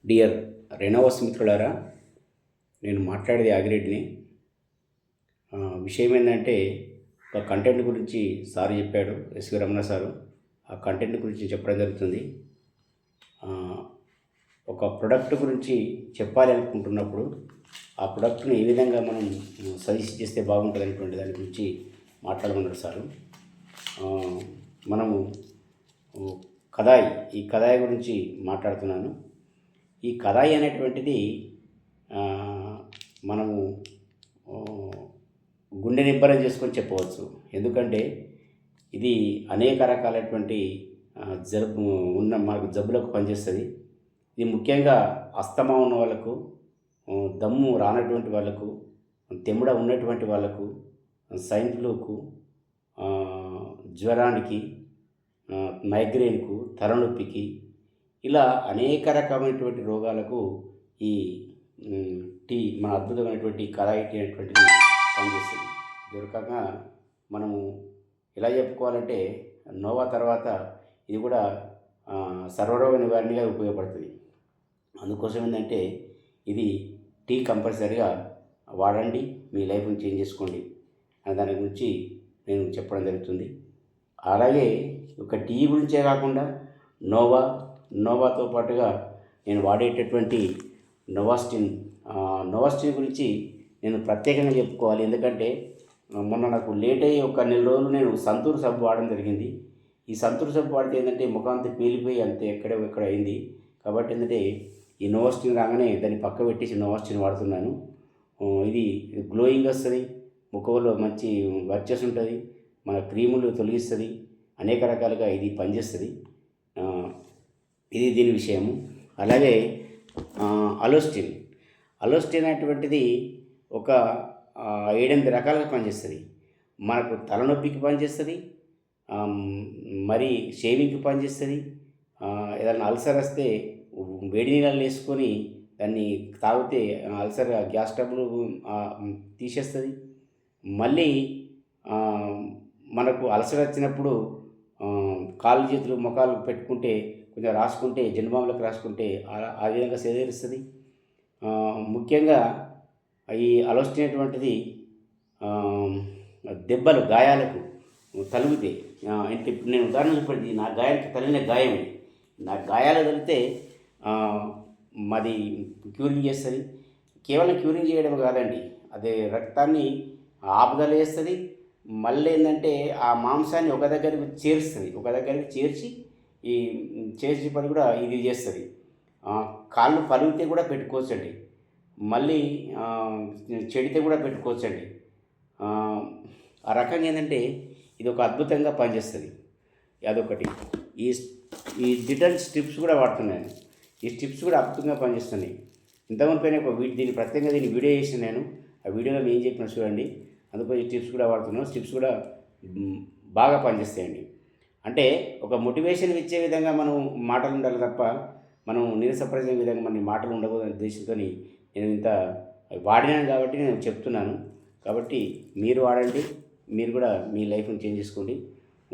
Dear రెనోవస్ మిత్రులారా, నేను మాట్లాడేది ఆగిరెడ్డిని. విషయం ఏంటంటే, ఒక కంటెంట్ గురించి సార్ చెప్పాడు, ఎస్వి రమణ సారు. ఆ కంటెంట్ గురించి చెప్పడం జరుగుతుంది. ఒక ప్రొడక్ట్ గురించి చెప్పాలి అనుకుంటున్నప్పుడు ఆ ప్రొడక్ట్ని ఏ విధంగా మనం సజెస్ట్ చేస్తే బాగుంటుంది అనేటువంటి దాని గురించి మాట్లాడమన్నారు సారు. మనము ఈ కథాయి గురించి మాట్లాడుతున్నాను. ఈ కథాయి అనేటువంటిది మనము గుండె నిబ్బరం చేసుకొని చెప్పవచ్చు. ఎందుకంటే ఇది అనేక రకాలైనటువంటి మనకు జబ్బులకు పనిచేస్తుంది. ఇది ముఖ్యంగా అస్తమా ఉన్న వాళ్ళకు, దమ్ము రానటువంటి వాళ్ళకు, తెమ్ముడ ఉన్నటువంటి వాళ్ళకు, స్వైన్ ఫ్లూకు, జ్వరానికి, మైగ్రేన్కు, తలనొప్పికి, ఇలా అనేక రకమైనటువంటి రోగాలకు ఈ మన అద్భుతమైనటువంటి కళాయి టీ అనేటువంటిది పనిచేస్తుంది. దొరకగా మనము ఎలా చెప్పుకోవాలంటే, నోవా తర్వాత ఇది కూడా సర్వరోగ నివారణగా ఉపయోగపడుతుంది. అందుకోసం ఏంటంటే, ఇది టీ కంపల్సరీగా వాడండి, మీ లైఫ్ని చేంజ్ చేసుకోండి అనే దాని గురించి నేను చెప్పడం జరుగుతుంది. అలాగే ఒక టీ గురించే కాకుండా నోవాతో పాటుగా నేను వాడేటటువంటి నోవాస్టిన్ గురించి నేను ప్రత్యేకంగా చెప్పుకోవాలి. ఎందుకంటే మొన్న నాకు లేట్ అయ్యి ఒక నెల రోజులు నేను సంతూర్ సబ్బు వాడడం జరిగింది. ఈ సంతూర్ సబ్బు వాడితే ఏంటంటే ముఖాంతా పేలిపోయి అంతే ఎక్కడ అయింది. కాబట్టి ఏంటంటే ఈ నోవాస్టిన్ రాగానే దాన్ని పక్క పెట్టేసి నోవాస్టిన్ వాడుతున్నాను. ఇది గ్లోయింగ్ వస్తుంది, ముఖంలో మంచి వర్చస్ ఉంటుంది, మన క్రీములు తొలగిస్తుంది, అనేక రకాలుగా ఇది పనిచేస్తుంది. ఇది దీని విషయము. అలాగే అలోస్టిన్ అనేటువంటిది ఒక 7-8 రకాలుగా పనిచేస్తుంది. మనకు తలనొప్పికి పనిచేస్తుంది, మరి షేవింగ్కి పనిచేస్తుంది. ఏదైనా అల్సర్ వస్తే వేడి నీళ్ళలో వేసుకొని దాన్ని తాగితే అల్సర్ గ్యాస్ ట్రబుల్ తీసేస్తుంది. మళ్ళీ మనకు అల్సర్ వచ్చినప్పుడు కాళ్ళు చేతులు ముఖాలు పెట్టుకుంటే కొంచెం రాసుకుంటే, జెండుబాంబులకు రాసుకుంటే ఆ విధంగా సేదీరుస్తుంది. ముఖ్యంగా ఈ అలోస్టిన్ అనేటువంటిది దెబ్బలు, గాయాలకు తలిగితే, అంటే నేను ఉదాహరణ చెప్పండి, నా గాయానికి తగిలిన గాయం, నా గాయాలు తగిలితే మాది క్యూరింగ్ చేస్తుంది. కేవలం క్యూరింగ్ చేయడం కాదండి, అదే రక్తాన్ని ఆపుదల చేస్తుంది. మళ్ళీ ఏంటంటే ఆ మాంసాన్ని ఒక దగ్గరికి చేర్చి ఈ చేసే పని కూడా ఇది చేస్తుంది. కాళ్ళు పలిగితే కూడా పెట్టుకోవచ్చండి, మళ్ళీ చెడితే కూడా పెట్టుకోవచ్చండి. ఆ రకంగా ఏంటంటే ఇది ఒక అద్భుతంగా పనిచేస్తుంది. అదొకటి. ఈ డిటల్ స్ట్రిప్స్ కూడా వాడుతున్నాను. ఈ స్ట్రిప్స్ కూడా అద్భుతంగా పనిచేస్తున్నాయి. ఇంతకుముందు పైన ప్రత్యేకంగా వీడియో చేసిన నేను. ఆ వీడియోలో నేను చెప్పిన చూడండి. అందుకని ఈ స్ట్రిప్స్ కూడా వాడుతున్నాను. స్ట్రిప్స్ కూడా బాగా పనిచేస్తాయండి. అంటే ఒక మోటివేషన్ ఇచ్చే విధంగా మనం మాటలు ఉండాలి తప్ప, మనం నిరసపరిచే విధంగా మన మాటలు ఉండకూడదనే ఉద్దేశంతో నేను ఇంత వాడినాను కాబట్టి నేను చెప్తున్నాను. కాబట్టి మీరు వాడండి, మీరు కూడా మీ లైఫ్ని చేంజ్ చేసుకోండి.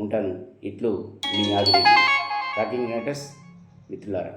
ఉంటాను. ఇట్లు మీ ఆగిరెడ్డి, టాకింగ్ మ్యాటర్స్ మిత్రులారా.